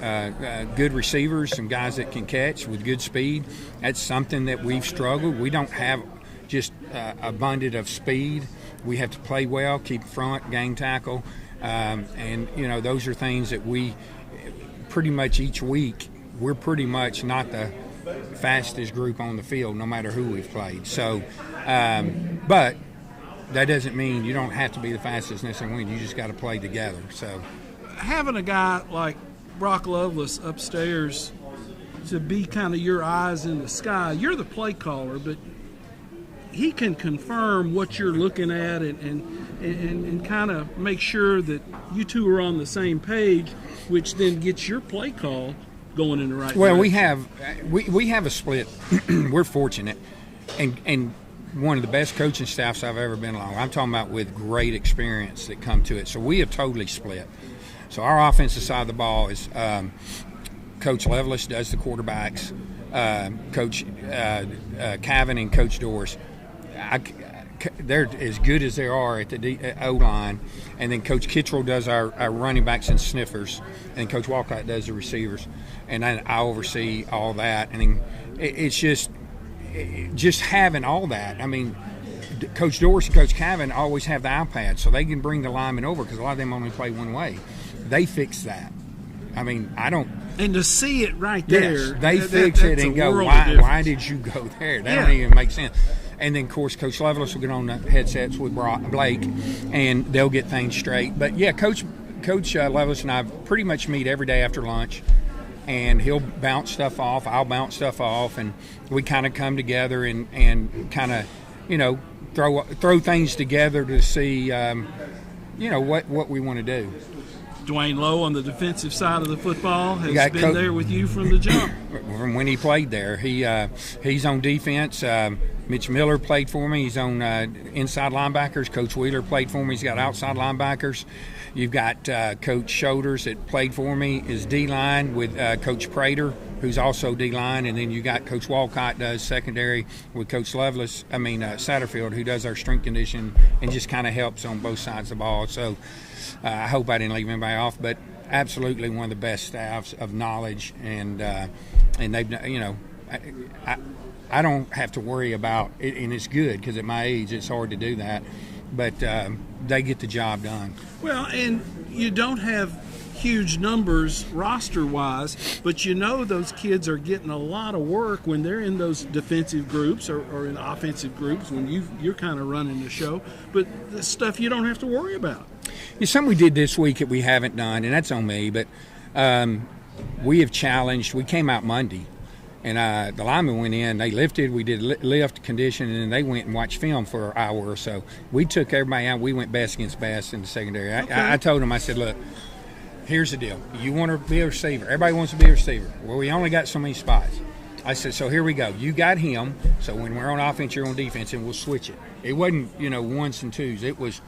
good receivers, some guys that can catch with good speed. That's something that we've struggled. We don't have just abundant of speed. We have to play well, keep front, gang tackle, and those are things that we pretty much each week. We're pretty much not the fastest group on the field, no matter who we've played. So, but that doesn't mean you don't have to be the fastest necessarily. You just got to play together. So, having a guy like Brock Lovelace upstairs to be kind of your eyes in the sky, you're the play caller, but he can confirm what you're looking at and kind of make sure that you two are on the same page, which then gets your play call going in the right direction. Well, we have a split. We're fortunate, and one of the best coaching staffs I've ever been along. I'm talking about with great experience that come to it. So we have totally split. So our offensive side of the ball is Coach Lovelace does the quarterbacks, Coach Cavan and Coach Doris. They're as good as they are at the O-line, and then Coach Kittrell does our running backs and sniffers, and Coach Walcott does the receivers, and then I oversee all that. And then it's just having all that. I mean, Coach Doris and Coach Cavan always have the iPad, so they can bring the linemen over because a lot of them only play one way. They fix that. I mean, I don't. And to see it right there, yes, they fix it and go, why did you go there? That don't even make sense. And then, of course, Coach Lovelace will get on the headsets with Blake, and they'll get things straight. But, yeah, Coach Lovelace and I pretty much meet every day after lunch, and he'll bounce stuff off, I'll bounce stuff off, and we kind of come together and kind of, throw things together to see, what we want to do. Dwayne Lowe on the defensive side of the football has been there with you from the jump. From when he played there. He's on defense. Mitch Miller played for me. He's on inside linebackers. Coach Wheeler played for me. He's got outside linebackers. You've got Coach Shoulders that played for me is D-line with Coach Prater, who's also D-line. And then you got Coach Walcott does secondary with Coach Lovelace, Satterfield, who does our strength condition and just kind of helps on both sides of the ball. So I hope I didn't leave anybody off, but absolutely one of the best staffs of knowledge, and they've, I don't have to worry about it, and it's good because at my age it's hard to do that, but they get the job done. Well, and you don't have huge numbers roster-wise, but you know those kids are getting a lot of work when they're in those defensive groups or in offensive groups when you're kind of running the show. But the stuff you don't have to worry about. It's something we did this week that we haven't done, and that's on me, but we have challenged. We came out Monday, and the linemen went in. They lifted. We did lift, condition, and then they went and watched film for an hour or so. We took everybody out. We went best against best in the secondary. I told them, I said, look, here's the deal. You want to be a receiver. Everybody wants to be a receiver. Well, we only got so many spots. I said, so here we go. You got him, so when we're on offense, you're on defense, and we'll switch it. It wasn't, ones and twos. It was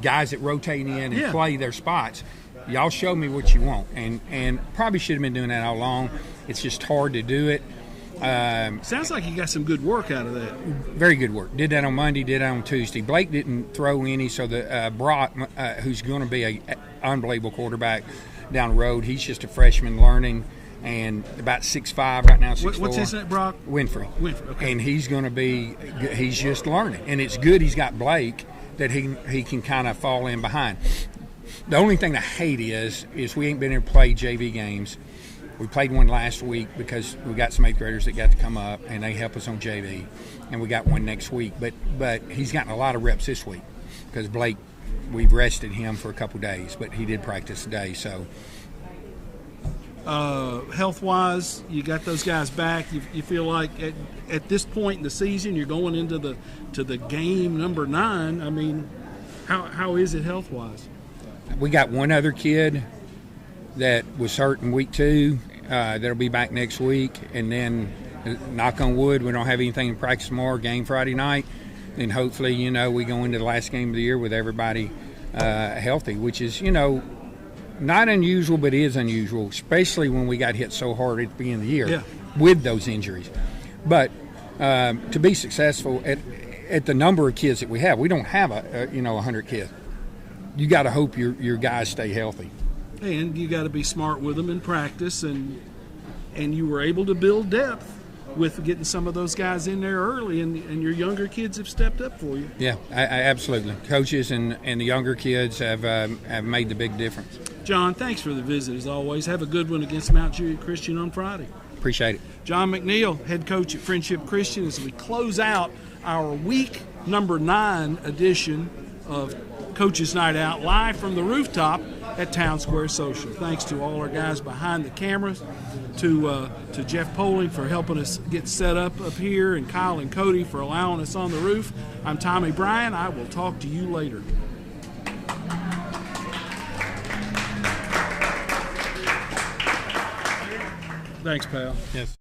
guys that rotate in and play their spots. Y'all show me what you want. And probably should have been doing that all along. It's just hard to do it. Sounds like you got some good work out of that. Very good work. Did that on Monday, did that on Tuesday. Blake didn't throw any, so the Brock, who's going to be an unbelievable quarterback down the road, he's just a freshman learning, and about 6'5", right now, 6'4". What's his name, Brock? Winfrey. Okay. And he's going to be – he's just learning. And it's good he's got Blake that he can kind of fall in behind. The only thing I hate is we ain't been able to play JV games. We played one last week because we got some 8th graders that got to come up, and they help us on JV. And we got one next week. But he's gotten a lot of reps this week because Blake, we've rested him for a couple days, but he did practice today. So, health-wise, you got those guys back. You feel like at this point in the season, you're going into the game number 9. I mean, how is it health-wise? We got one other kid that was hurt in week 2 that'll be back next week, and then knock on wood, we don't have anything in practice tomorrow, game Friday night, and hopefully we go into the last game of the year with everybody healthy, which is not unusual, but is unusual, especially when we got hit so hard at the beginning of the year with those injuries. But to be successful at the number of kids that we have, we don't have 100 kids. You got to hope your guys stay healthy. And you got to be smart with them in practice, and you were able to build depth with getting some of those guys in there early, and your younger kids have stepped up for you. Yeah, I absolutely. Coaches and the younger kids have made the big difference. John, thanks for the visit as always. Have a good one against Mount Juliet Christian on Friday. Appreciate it. John McNeil, head coach at Friendship Christian, as we close out our week number 9 edition of Coaches Night Out, live from the rooftop at Town Square Social. Thanks to all our guys behind the cameras, to Jeff Poling for helping us get set up here, and Kyle and Cody for allowing us on the roof. I'm Tommy Bryan. I will talk to you later. Thanks, pal. Yes.